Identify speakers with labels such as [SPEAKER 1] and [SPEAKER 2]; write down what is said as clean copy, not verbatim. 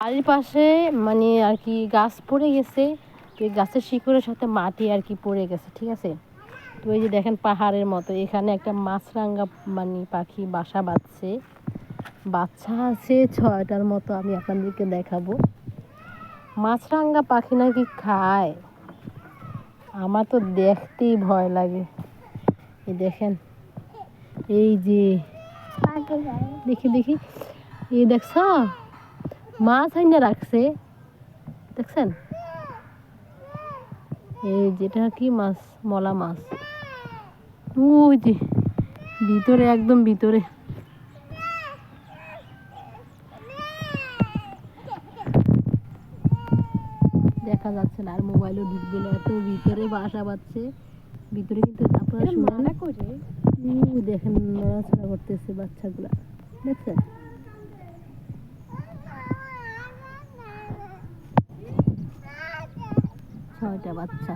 [SPEAKER 1] বাড়ির পাশে মানে আর কি গাছ পড়ে গেছে, তো এই গাছের শিকড়ের সাথে মাটি আর কি পড়ে গেছে, ঠিক আছে। তো এই যে দেখেন পাহাড়ের মতো এখানে একটা মাছরাঙা মানে পাখি বাসা বাঁধছে, বাচ্চা আছে 6টার মতো, আমি আপনাদেরকে দেখাবো। মাছরাঙা পাখি নাকি খায়, আমার তো দেখতেই ভয় লাগে। এই দেখেন, এই যে দেখি দেখি, এই দেখছ মাছ আইনা রাখছে, দেখছেন? এই যেটা কি মাছ, মলা মাছ। ওই যে ভিতরে, একদম ভিতরে। দেখা যাচ্ছে না, আর মোবাইলও ঢুকবে না, এত ভিতরে বাসা বাঁধছে ভিতরে। কিন্তু আপনারা শুনেন দেখেন নড়াচড়া করতেছে বাচ্চাগুলা, দেখছেন? 6টা বাচ্চা।